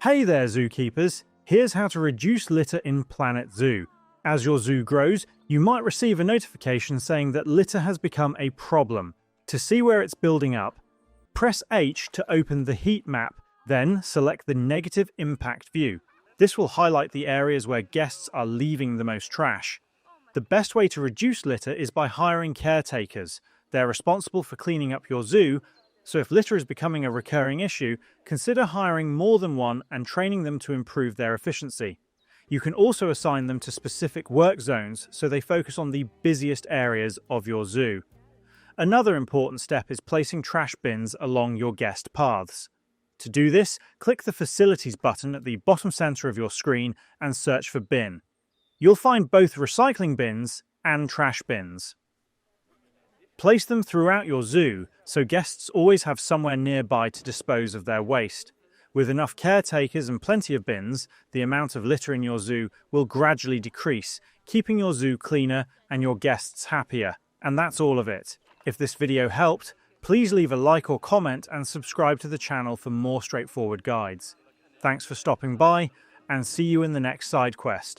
Hey there, zookeepers! Here's how to reduce litter in Planet Zoo. As your zoo grows, you might receive a notification saying that litter has become a problem. To see where it's building up, press H to open the heat map, then select the negative impact view. This will highlight the areas where guests are leaving the most trash. The best way to reduce litter is by hiring caretakers. They're responsible for cleaning up your zoo, so if litter is becoming a recurring issue, consider hiring more than one and training them to improve their efficiency. You can also assign them to specific work zones so they focus on the busiest areas of your zoo. Another important step is placing trash bins along your guest paths. To do this, click the Facilities button at the bottom center of your screen and search for bin. You'll find both recycling bins and trash bins. Place them throughout your zoo so guests always have somewhere nearby to dispose of their waste. With enough caretakers and plenty of bins, the amount of litter in your zoo will gradually decrease, keeping your zoo cleaner and your guests happier. And that's all of it. If this video helped, please leave a like or comment and subscribe to the channel for more straightforward guides. Thanks for stopping by, and see you in the next side quest.